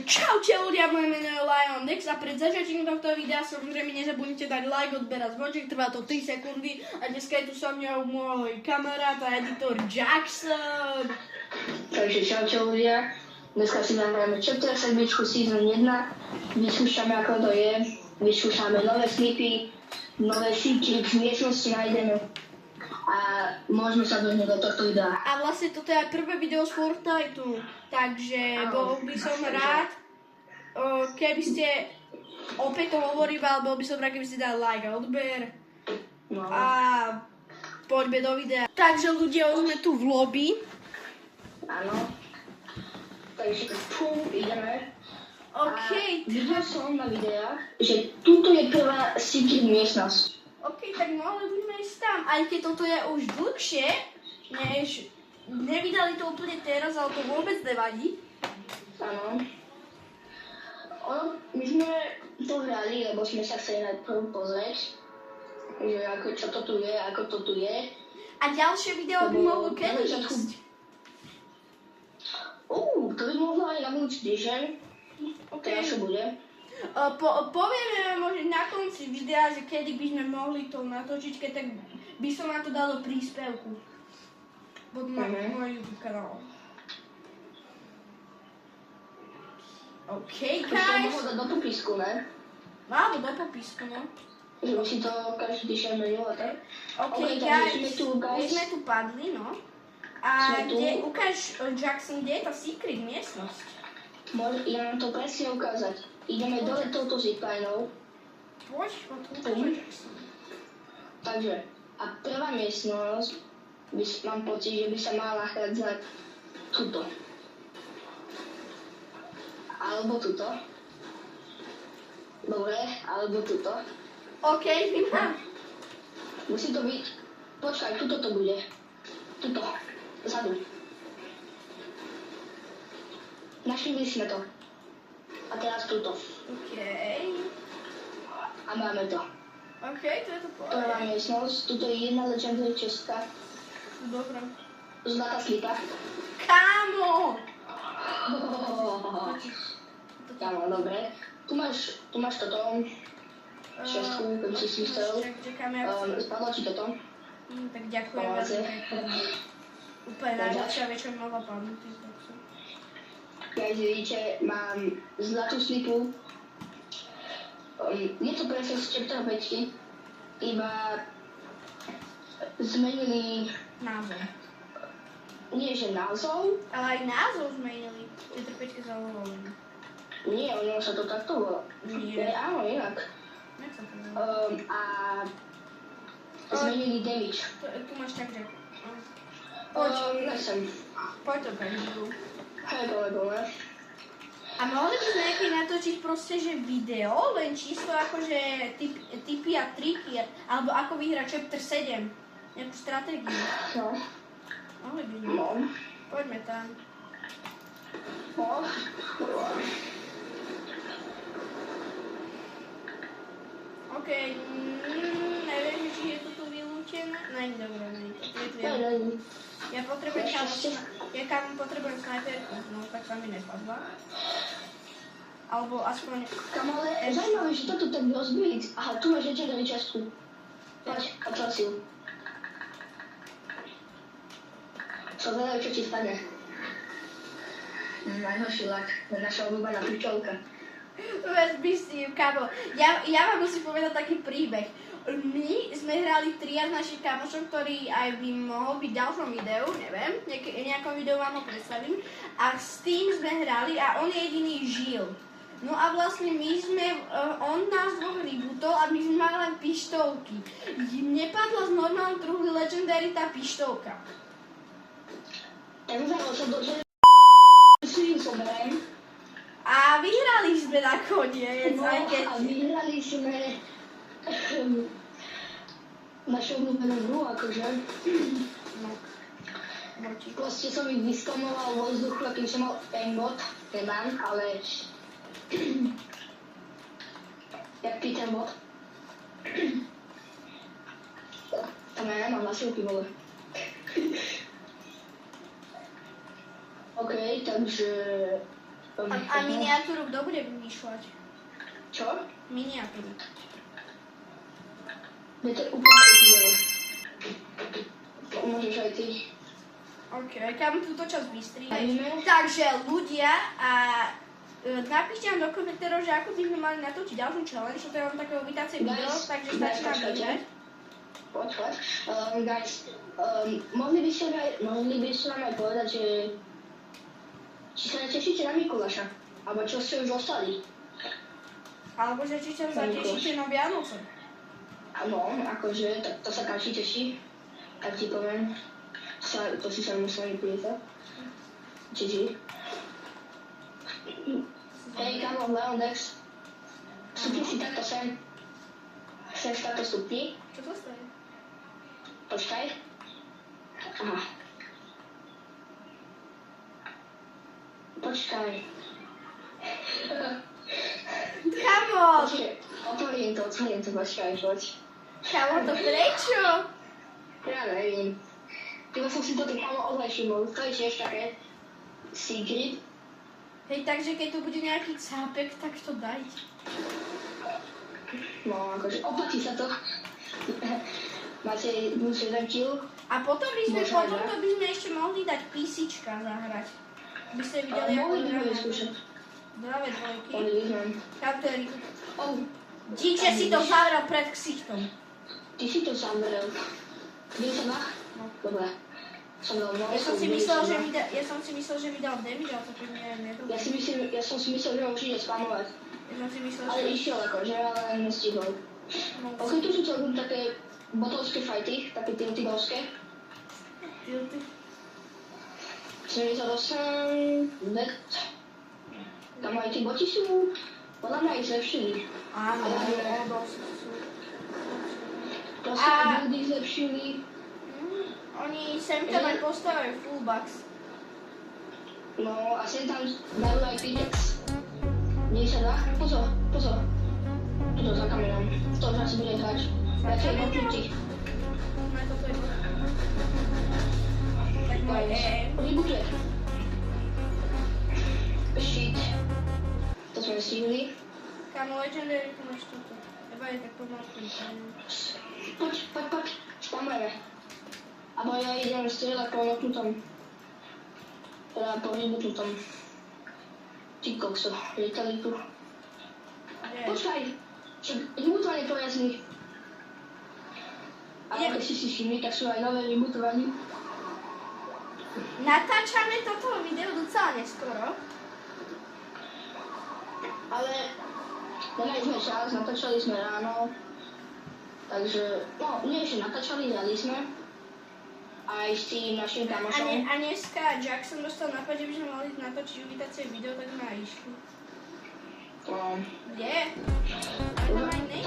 Čaute ľudia, moje meno je Lion Dex a pred začiatím tohto videa samozrejme nezabudnite dať like, odber a zvonček, trvá to 3 sekundy a dneska je tu so mnou môj kamarát a editor Jackson. Takže čaute ľudia, dneska si nahráme chapter 7 season 1, vyskúšame ako to je, vyskúšame nové slipy, nové secret v miestnosti nájdeme a môžeme sa dohnúť do tohto videa. A vlastne toto je aj prvé video z Fortniteu, takže bol by som rád, keby ste, opäť to hovorím, ale bol by som rád, keby ste dali like a odber. No. A poďme do videa. Takže ľudia, už sme tu v lobby. Áno. Takže ideme. OK. A videl som na videách, že tuto je prvá secret miestnosť. OK, tak mohli by sme ísť tam, aj keď toto je už dlhšie, než nevydali to úplne teraz, ale to vôbec nevadí. Áno. My sme to hrali, lebo sme sa chceli najprv pozrieť, že ako, čo to tu je, ako to tu je. A ďalšie video by mohlo kedy ísť? To by mohlo aj na budúci týždeň. Teraz čo bude. Povieme možno na konci videa, že kedy by sme mohli to natočiť, keď tak by som na to dal do príspevku. Pod môj YouTube kanál. OK, Už to guys. mohol dať do popisku, ne? Alebo do popisku, no. Že by si to každý týždeň menil, tak? OK, OK, guys. takže sme tu, guys. Už sme tu padli, no. A Sme tu. ukáž, Jackson, kde je tá secret miestnosť? Ja vám to presne ukázať. Ideme dole touto ziplinou. Poď, Jackson. Takže, a prvá miestnosť, mám pocit, že by sa mala nachádzať tuto. Alebo tuto. Dobre, alebo tuto. OK, vypám. Musí to byť... Počkaj, tuto to bude. Tuto. Vzadu. Našli sme to. A teraz tuto. OK. A máme to. OK, to je to Prvá povedať. miestnosť. Tuto je jedna legendary čestka. Dobre. Zlatá slipa. Kámo! Áno, dobre. Tu máš toto. Šestku, keby si chcel. Čakáme, Spadlo ti toto. tak ďakujem veľmi pekne. Úplne najlepšia vec, čo mi mohla padnúť. Ja vidíte, mám zlatú slipu. Je to presne z chapter 5, iba zmenili, Názov. nie že názov, Ale aj názov zmenili. Tie trpečky sa hovorili. nie, ono sa to takto volá. Nie. Áno, inak. Jak sa to volá? A zmenili damage. Tu máš tak, že... Poď. Nesem. Poď to prežijú. Hej, dole. A mohli by sme nejaký natočiť proste, že video, len čisto akože tipy a triky, alebo ako vyhrať chapter 7. Nejakú stratégiu. No. Mohli by sme. No. Poďme tam. No. OK, neviem, či je to tu vylúčené. Není dobré, není to. Je tu ja potrebujem potrebujem snajperku, no tak sa mi nepadla. Alebo aspoň... Kam ale zaujímavé, že toto tak rozbiť. Aha, tu máš legendary čestku. Poď, kapsal si ju. Čo veľa, čo ti spadne. Najhorší lak, naša obľúbená pičovka. Myslím, kámo. Ja vám musím povedať taký príbeh. My sme hrali 3 z našich kamošov, ktorý aj by mohol byť v ďalšom videu, neviem, nejakom videu vám ho predstavím. A s tým sme hrali a on jediný žil. No a vlastne my sme, on nás dvoch rebutol a my sme mali len pištolky. Nepadla z normálnej truhly legendary tá pištolka. Tak zaujímavé sa do si zoberiem. A vyhrali sme nakoniec, No aj keď... a vyhrali sme našu obľúbenú hru, akože. No. Moči. Proste som ich vyskamoval vo vzduchu, akým som mal aimbot. Nemám, ale... Jak Peter bot. Tam ja nemám nasilky, vole. OK, takže A miniatúru kto bude vymýšľať? Čo? Miniatúru. Je to úplne úplne. Môžeš aj ty. OK, kam túto časť vystrihneš. Ideme. Takže ľudia a napíšte nám do komentárov, že ako by sme mali natočiť ďalšiu challenge, toto je vám také uvítacie video, takže stačí nám vybrať. Poď. Guys, mohli by ste nám aj povedať, že či sa netešíte na Mikuláša, alebo čo ste už ostali. Alebo že či sa tešíte na Vianoce. No, akože, to sa každý teší, tak ti poviem. To si sa museli pýtať. GG. Hej, kamo, Leon Dex. Stupni si takto sem. Sem takto stupni. Čo to stojí? Počkaj. Aha. Počkaj. Kamo! Počkaj, otvorím to, počkaj, poď. Kamo, to prečo? Ja neviem. Tyba som si to tak kamo ozaj všimol. To je tiež také secret. Hej, takže keď tu bude nejaký cápek, tak to dajte. No, akože oplatí sa to. Máte dlhšie zeptil. A potom by sme, Môžeme, potom to by sme ešte mohli dať písička zahrať. By ste videli, ako Mohli by hráme. skúšať. Dve dvojky. Mohli by sme. Kaptery. Oh, Díče si to zavrel pred ksichtom. ty si to zamerel. Videl sa ma? No. Dobre. Som dal Ja som si myslel, že mi dal damage, ale to keď neviem, je to. Ja som si myslel, že ho už ide spamovať. Ja som si myslel, Ale že... išiel akože, ale nestihol. No, Ok, tu sú celkom také botovské fighty, také tiltigovské. tilty. 78, net. Tam aj tí boti sú, podľa mňa ich zlepšili. Áno, Ale- dosť sú. Proste A- buildy zlepšili. Oni sem tam aj postavili fullbacks. No a sem tam dajú aj pitex. Nie sa dá? Pozor. Tuto za kamerám. To už asi bude hrať. Ja to je počutí. No toto je... Tak môj aim. Vybuchne. Shit. To sme stihli. Kamo legendary, to máš toto. Eba je tak pomalky. Poď. Spamujeme. Abo ja idem strieľať po noknutom. Teda po vybutnutom. Ty kokso, lietali tu. Počkaj! Vybutovaný pojazný. A keď si všimli, tak sú aj nové vybutovaní. Natáčame toto video docela neskoro. Ale nemali sme čas, natáčali sme ráno. Takže, no, nie ešte natáčali, hrali sme. Aj s tým našim kamošom. A dneska Jackson dostal nápad, že by sme mali natočiť uvítacie video, tak sme aj išli. Kde? Aj tam aj nej?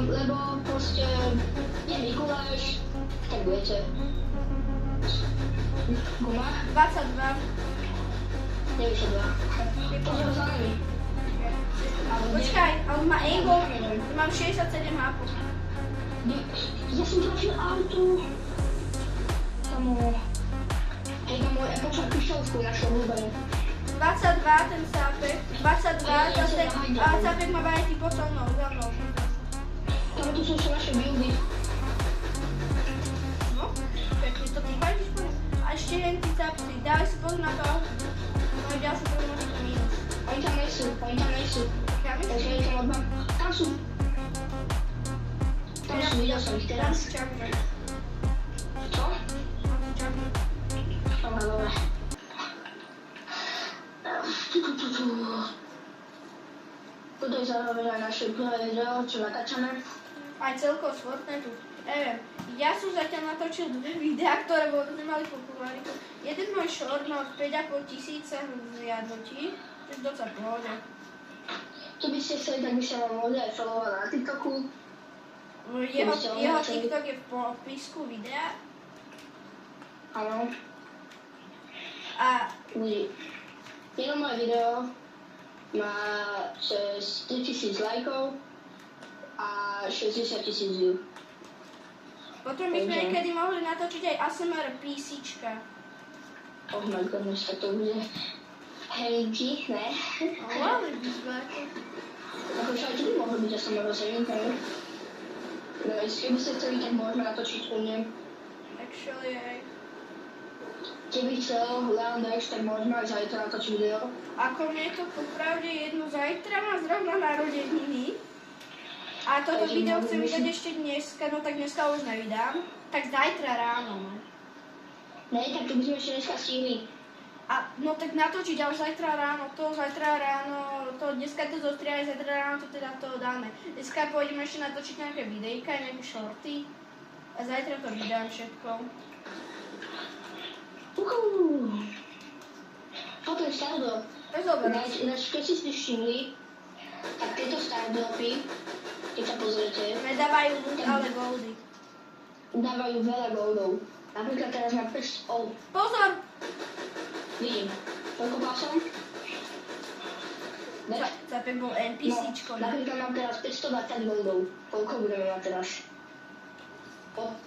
Lebo proste je Mikuláš, tak viete. Guma? 22. Nevyše 2. Pozor za nami. Počkaj, ale má aimball, mám 67 HP. Ja som trafil auto. Kamo. Hej, kamo, ja počujem pištovku našu obľúbenú. 22, ten sápek. 22, zase, a sápek má bajetý za mnou. Kamo, tu sú naše buildy. No, pekne to ty fajtíš po mňa. A ešte jeden tí sápci, dávaj si pozor na to. Majú ďalšiu problematiku minus. Oni tam nejsú. Kámi? Takže ja tam odmám. Tam sú, videl som ich Dám teraz. si čakra. Čo? Dám si čakra. Dobre. Toto je zároveň aj naše prvé video, čo natáčame. Aj celkovo z Fortniteu. Neviem, ja som zatiaľ natočil 2 videá, ktoré vôbec nemali popularitu. Jeden môj short mal 5,5 tisíce zliadnutí, čo je docela pohode. Keby ste chceli, tak by sa vám mohli aj followovať na TikToku. Jeho TikTok je v popisku videa Áno. a Jedno moje video má cez 3000 lajkov a 60 000 view. potom by sme niekedy mohli natočiť aj ASMR písička. Oh my goodness, tak to bude Henky, ne? Ale by sme ako... Akože aj to by mohlo byť, ja som rozhodnutý. No, keby ste chceli, tak môžeme natočiť u mne. Actually, aj. Keby chcel Leon Dex, tak môžeme aj zajtra natočiť video. Ako mne to popravde jedno zajtra má zrovna narodeniny. A toto Takže video môžeme chcem vydať si- ešte dneska, no tak dneska už nevydám. Tak zajtra ráno, no. Ne, tak to by sme ešte dneska stihli. A no tak natočiť, ale zajtra ráno, to dneska to zostriali, zajtra ráno to teda to dáme. Dneska pôjdeme ešte natočiť nejaké videjka, nejaké shorty. A zajtra to vydám všetko. Toto je Stardrop. To je dobre. Ináč, keď si ste všimli, tak tieto Stardropy, keď sa pozriete, Nedávajú loot, ale goldy. dávajú veľa goldov. Napríklad teraz na prst, Pozor! vidím. Pokopal som? Ne? Zapek bol NPCčko, No, ne? napríklad mám teraz 520 goldov. Koľko budeme mať teraz?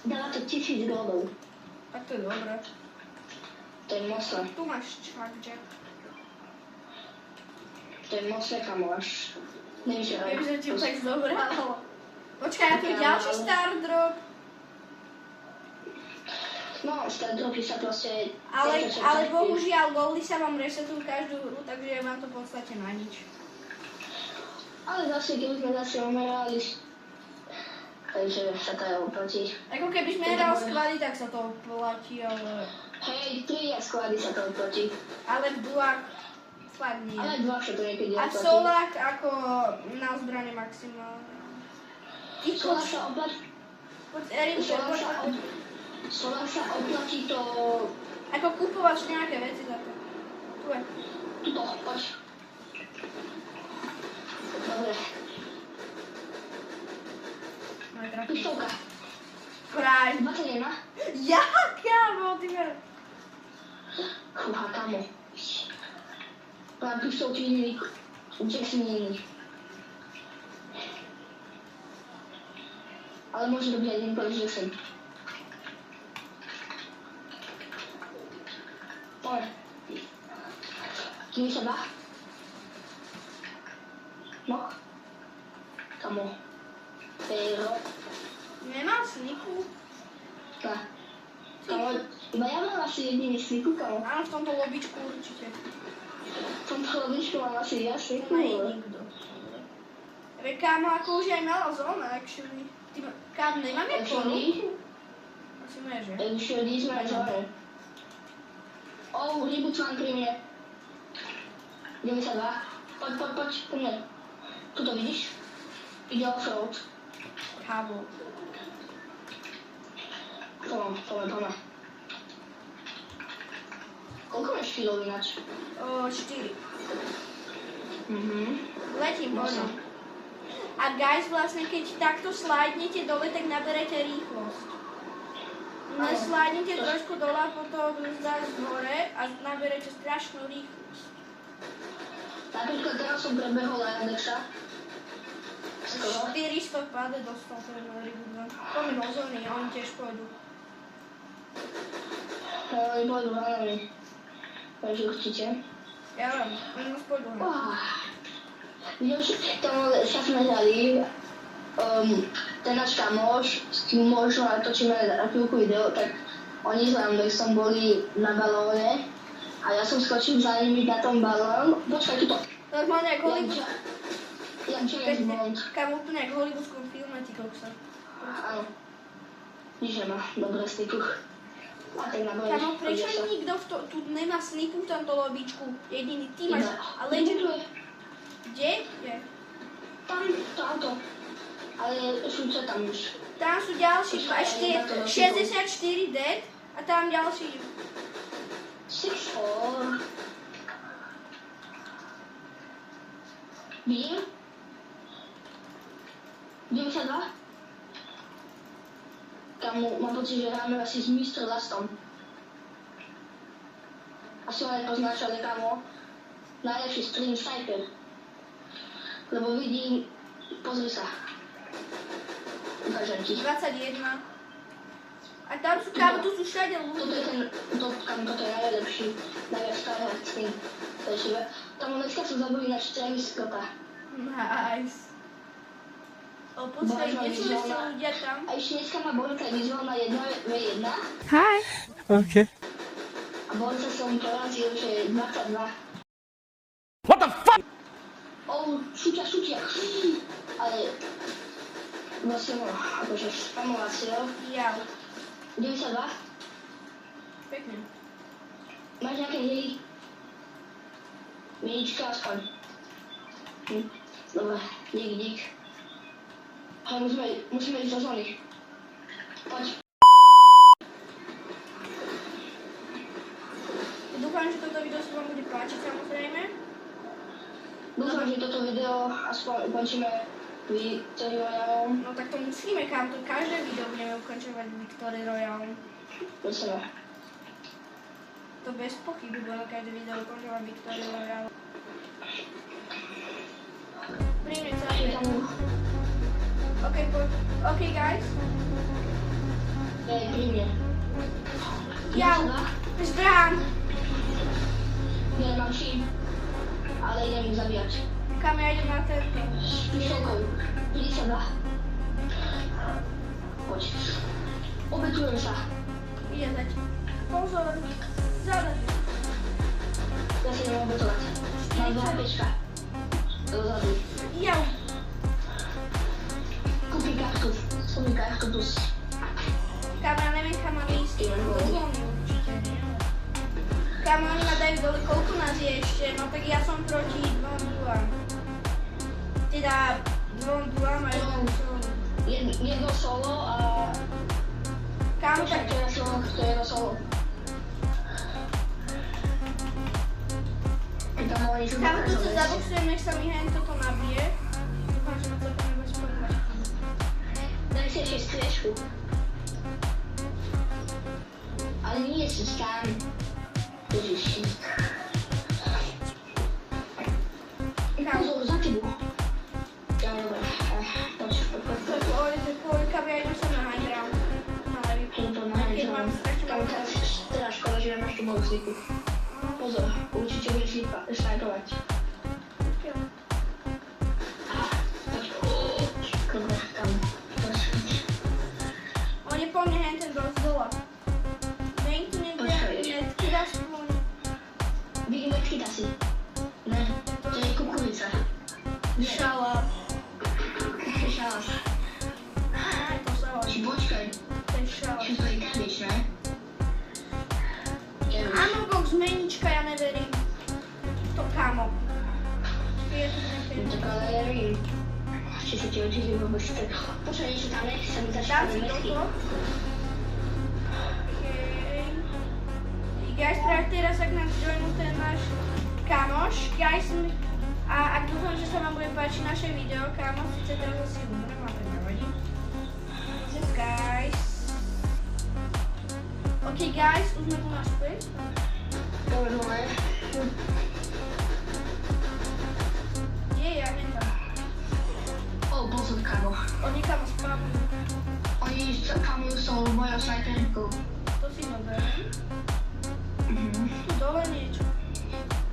Dáva to 1000 goldov. Tak to je dobré. To je mocné. Tu máš Chuckjack. To je mocné, kamo, až... Nevíš, Viem, že ti tak zobralo. Počkaj, a tu je ďalší Stardrop. No, Stardropy sa proste... Ale bohužiaľ, goldy sa vám resetujú každú hru, takže vám to v podstate na nič. Ale zase, keby sme zase umerali... Takže sa to aj oplatí. Ako keby sme hral sklady, tak sa to oplatí, ale... Hej, 3 sklady sa to oplatí. Ale v duách fakt nie. Ale 2 sa to niekedy A v oplatí. solách ako na zbrane maximálne. Solar sa oplatí... Solar sa oplatí to... Ako kupovať nejaké veci za to. Tu je. Tuto, poď. Dobre, Moje trafy. pištovka. Prime. 21. Ja, kámo, ty ver. Fúha, kamo. Mám pištovky iný. Jackson iný. Ale môže to byť aj jeden plus Jackson. Poď. Kým sa dá? No. Kamo. Pero. Nemám sniku. Tá. Kamo, iba ja mám asi jediný sniku, kamo. Áno, v tomto lobičku určite. V tomto lobičku mám asi ja sniku. Nemá nikto. Veď kámo, ako už je aj malá zóna, actually. Kámo, nemám jak Actually, Asi nie, že? actually sme aj zore. Reboot mám pri mne. 92. Poď, po mne. Tuto vidíš? Ide offroad. Kámo. Poďme. Koľko máš kilov ináč? 4. Letím po Mocno. ňom. A guys, vlastne keď takto slidnete dole, tak naberete rýchlosť. Neslidnete trošku dole a potom zás hore a naberete strašnú rýchlosť. Napríklad teraz som prebehol Ajandexa. Skoro. 400 páde dostal ten reboot. Poďme do zóny, oni tiež pôjdu. Oni pôjdu hlavne. Takže určite. Ja viem, oni už pôjdu. Videl si, tam sa sme hrali, ten náš kamoš, s tým možno natočíme na chvíľku video, tak oni s Landexom boli na balóne a ja som skočil za nimi na tom balón. Počkaj, tuto. Normálne jak Hollywood. Jak James Bond. Kam úplne jak v hollywoodskom filme, ty koksa. Áno. Nič nemá, dobré sniku. A tak na bojne. Kamo, prečo nikto tu nemá sniku v tomto lobíčku? Jediný ty máš. A Legend... Kde? Je. Tam, to auto. Ale sú čo tam už. Tam sú ďalší 64 dead a tam ďalší. 6-4. Vidím? 92? Kamu, mám pocit, že hráme asi s Mr. Lastom. Asi ho nepoznáš, ale kamo, najlepší stream sniper. Lebo vidím, pozri sa. Ukážem ti. 21. A tam sú kámo, tu sú všade Toto ľudia. je ten, toto je najlepší, najviac hrať s tým. Tam dneska sa zabili na 4 skota. Nice. O, počkaj, kde sú ešte ľudia tam? A ešte dneska ma Borka vyzval na 1v1 Hi. Okay. a Borka som porazil, že je 22. What the fuck? Šutia. Ale vlastne no, akože spamovaciel. Ja. 92. Pekne. Máš nejaké hry? Minička aspoň. Dobre, dík. Ale musíme ísť do zóny. Poď. Dúfam, že toto video sa vám bude páčiť, samozrejme. Dúfam, že toto video aspoň ukončíme Victory Royale. No tak to musíme, kam to každé video budeme ukončovať Victory Royale. Musíme. To bez pochyby budeme každé video ukončovať Victory Royale. Príjme sa. OK, guys. Pri mne. Ja. Zdrám. Ja nemám čím, ale idem ich zabíjať. Kam ja idem na tento. S pištolkou. 52. Poď. Obetujem sa. Ide zať. Pozor. Zadať. Ja sa idem obetovať. Mám 2 pečka. Dozadu. Ja. Kúpi kaktus. Kam ja neviem, kam mám ísť. Do zóny určite, nie? Kam oni ma dajú dole, koľko nás je ešte? No tak ja som proti 2 duám. Teda 2 duám a 1 solo. Jedno solo a... Kam tak... To je jedno solo. Kam tu sa zaboxujem, nech sa mi hen toto nabije. Dúfam, že ma to nebude spomínať. Daj si ešte striežku. Ale nie si sám. Ježiši. Kam? Pozor, za tebou. Ja, dobre. Poď, kam ja idem sa na high ground. Na levý. Keď mám strašne veľa. Teraz škoda, že nemáš tú moju sliku. Pozor, určite budeš snajpovať. Dobre, tam. On je po mne hen ten z dola. Není tu niekde, nedkýda svoj. Vidím, odchytá si. Ne, to je kukurica. Šala. Šala. Aj to sa hodí. Počkaj, To je šala. čo to je kavič, ne? Áno, box menička, ja neverím. To kámo. Je tu nejaké... Tak ale ja viem. Či sa ti očili vôbec tak. Počkaj, niečo tam nech sa mi Dám začína si mesky. toto. Guys, práve teraz, ak nás joinul ten náš kamoš, guys, a ak dúfam, že sa vám bude páčiť naše video, kamoš, síce teraz asi umrem, ale to nevadí. Just guys. OK, guys, už sme tu naspäť. Dobre. Kde je? Ja neviem tam. Pozor, kamo. Oni kam spamujú. Oni kamujú s tou mojou snajperkou. To si zoberiem. Tu dole niečo.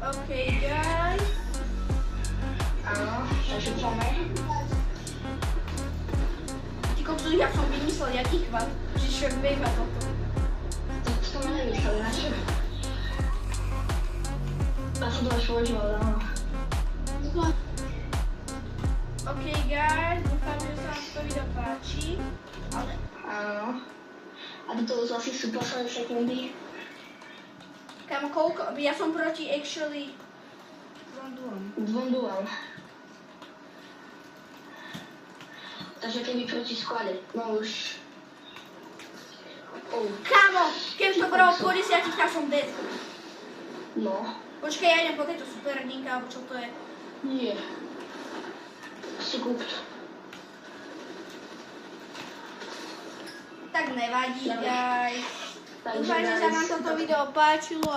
OK, guys. Áno, takže poďme. Ty kokso, ja som vymyslel, jaký chvat. Že shockwave a toto. To som nevymyslel, načo? Ja som to až používal, áno. OK, guys, dúfam, že sa vám to video páči. Ale... Áno. A toto už asi sú posledné sekundy. Kámo, koľko? Ja som proti actually... Dvom duám. Takže keby proti sklade. No už... Kámo, keď to bolo po 10, tak som dead. No. Počkaj, ja idem po tejto superhrdinke, alebo čo to je. Nie. Si kúpt. Tak nevadí, Dobre. guys. Takže Dúfam, že sa vám toto video páčilo.